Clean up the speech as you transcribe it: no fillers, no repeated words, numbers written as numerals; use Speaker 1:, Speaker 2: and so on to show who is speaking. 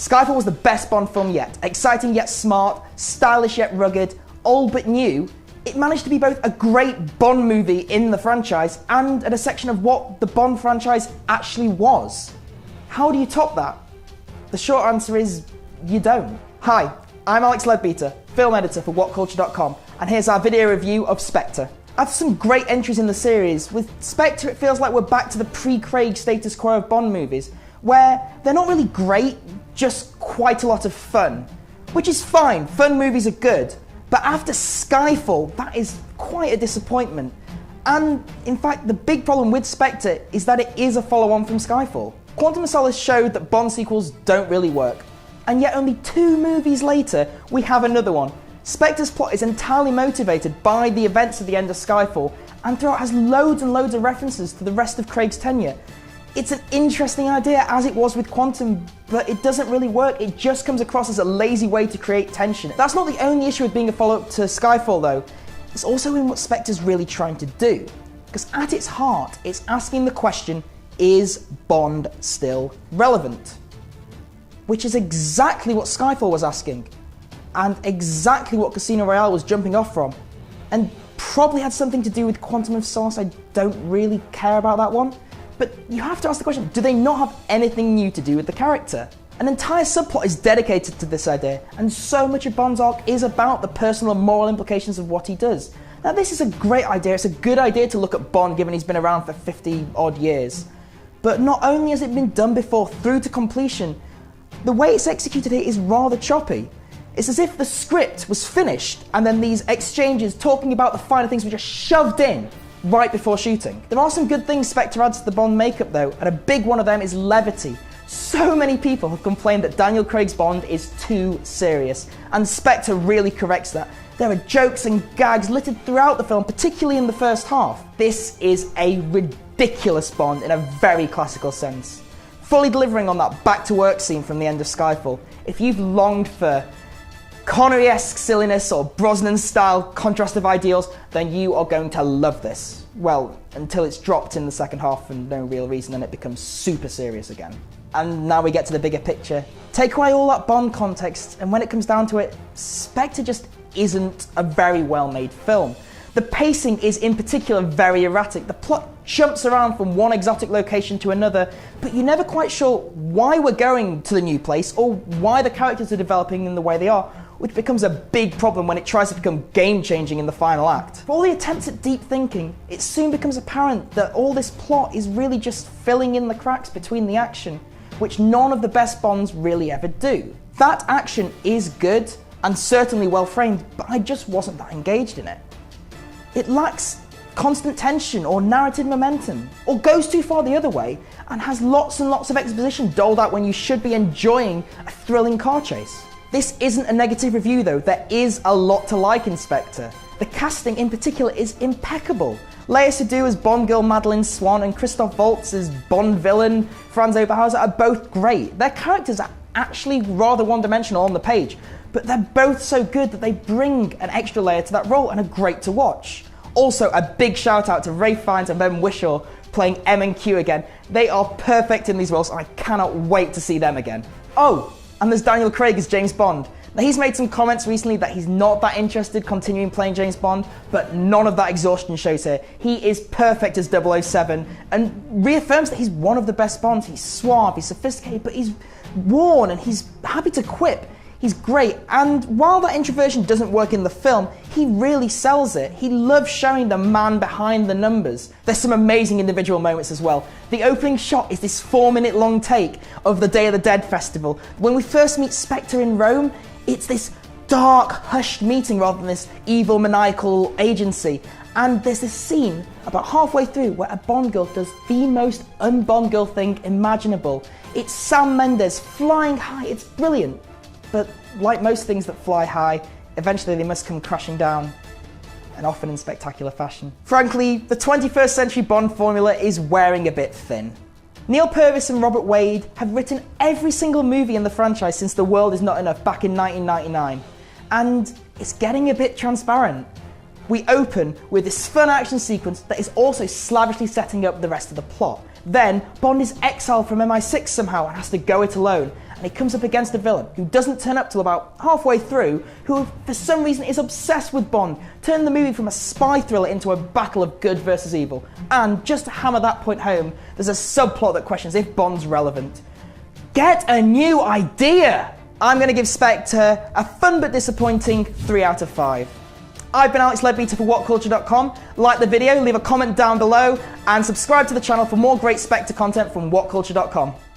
Speaker 1: Skyfall was the best Bond film yet. Exciting yet smart, stylish yet rugged, old but new. It managed to be both a great Bond movie in the franchise and at a section of what the Bond franchise actually was. How do you top that? The short answer is, you don't. Hi, I'm Alex Leadbeater, film editor for WhatCulture.com, and here's our video review of Spectre. After some great entries in the series, with Spectre it feels like we're back to the pre-Craig status quo of Bond movies, where they're not really great, just quite a lot of fun. Which is fine, fun movies are good, but after Skyfall, that is quite a disappointment. And in fact, the big problem with Spectre is that it is a follow-on from Skyfall. Quantum of Solace showed that Bond sequels don't really work, and yet only 2 movies later, we have another one. Spectre's plot is entirely motivated by the events of the end of Skyfall, and throughout has loads and loads of references to the rest of Craig's tenure. It's an interesting idea, as it was with Quantum, but it doesn't really work. It just comes across as a lazy way to create tension. That's not the only issue with being a follow-up to Skyfall, though. It's also in what Spectre's really trying to do. Because at its heart, it's asking the question, is Bond still relevant? Which is exactly what Skyfall was asking, and exactly what Casino Royale was jumping off from, and probably had something to do with Quantum of Solace. I don't really care about that one. But you have to ask the question, do they not have anything new to do with the character? An entire subplot is dedicated to this idea, and so much of Bond's arc is about the personal and moral implications of what he does. Now this is a great idea, it's a good idea to look at Bond given he's been around for 50 odd years. But not only has it been done before through to completion, the way it's executed here is rather choppy. It's as if the script was finished and then these exchanges talking about the finer things were just shoved in right before shooting. There are some good things Spectre adds to the Bond makeup though, and a big one of them is levity. So many people have complained that Daniel Craig's Bond is too serious, and Spectre really corrects that. There are jokes and gags littered throughout the film, particularly in the first half. This is a ridiculous Bond in a very classical sense, fully delivering on that back-to-work scene from the end of Skyfall. If you've longed for Connery-esque silliness or Brosnan-style contrast of ideals, then you are going to love this. Well, until it's dropped in the second half for no real reason and it becomes super serious again. And now we get to the bigger picture. Take away all that Bond context, and when it comes down to it, Spectre just isn't a very well-made film. The pacing is in particular very erratic. The plot jumps around from one exotic location to another, but you're never quite sure why we're going to the new place or why the characters are developing in the way they are, which becomes a big problem when it tries to become game-changing in the final act. For all the attempts at deep thinking, it soon becomes apparent that all this plot is really just filling in the cracks between the action, which none of the best Bonds really ever do. That action is good and certainly well framed, but I just wasn't that engaged in it. It lacks constant tension or narrative momentum, or goes too far the other way, and has lots and lots of exposition doled out when you should be enjoying a thrilling car chase. This isn't a negative review though, there is a lot to like in Spectre. The casting in particular is impeccable. Léa Seydoux as Bond girl Madeleine Swann and Christoph Waltz as Bond villain Franz Oberhauser are both great. Their characters are actually rather one-dimensional on the page, but they're both so good that they bring an extra layer to that role and are great to watch. Also, a big shout out to Ralph Fiennes and Ben Whishaw playing M and Q again. They are perfect in these roles and I cannot wait to see them again. Oh, and there's Daniel Craig as James Bond. Now he's made some comments recently that he's not that interested continuing playing James Bond, but none of that exhaustion shows here. He is perfect as 007 and reaffirms that he's one of the best Bonds. He's suave, he's sophisticated, but he's worn and he's happy to quip. He's great, and while that introversion doesn't work in the film, he really sells it. He loves showing the man behind the numbers. There's some amazing individual moments as well. The opening shot is this 4-minute long take of the Day of the Dead festival. When we first meet Spectre in Rome, it's this dark, hushed meeting rather than this evil, maniacal agency. And there's this scene about halfway through where a Bond girl does the most un-Bond girl thing imaginable. It's Sam Mendes flying high, it's brilliant. But like most things that fly high, eventually they must come crashing down, and often in spectacular fashion. Frankly, the 21st century Bond formula is wearing a bit thin. Neil Purvis and Robert Wade have written every single movie in the franchise since The World Is Not Enough back in 1999, and it's getting a bit transparent. We open with this fun action sequence that is also slavishly setting up the rest of the plot. Then, Bond is exiled from MI6 somehow and has to go it alone. and he comes up against a villain who doesn't turn up till about halfway through, who for some reason is obsessed with Bond, turning the movie from a spy thriller into a battle of good versus evil. And just to hammer that point home, there's a subplot that questions if Bond's relevant. Get a new idea! I'm going to give Spectre a fun but disappointing 3 out of 5. I've been Alex Leadbeater for WhatCulture.com. Like the video, leave a comment down below, and subscribe to the channel for more great Spectre content from WhatCulture.com.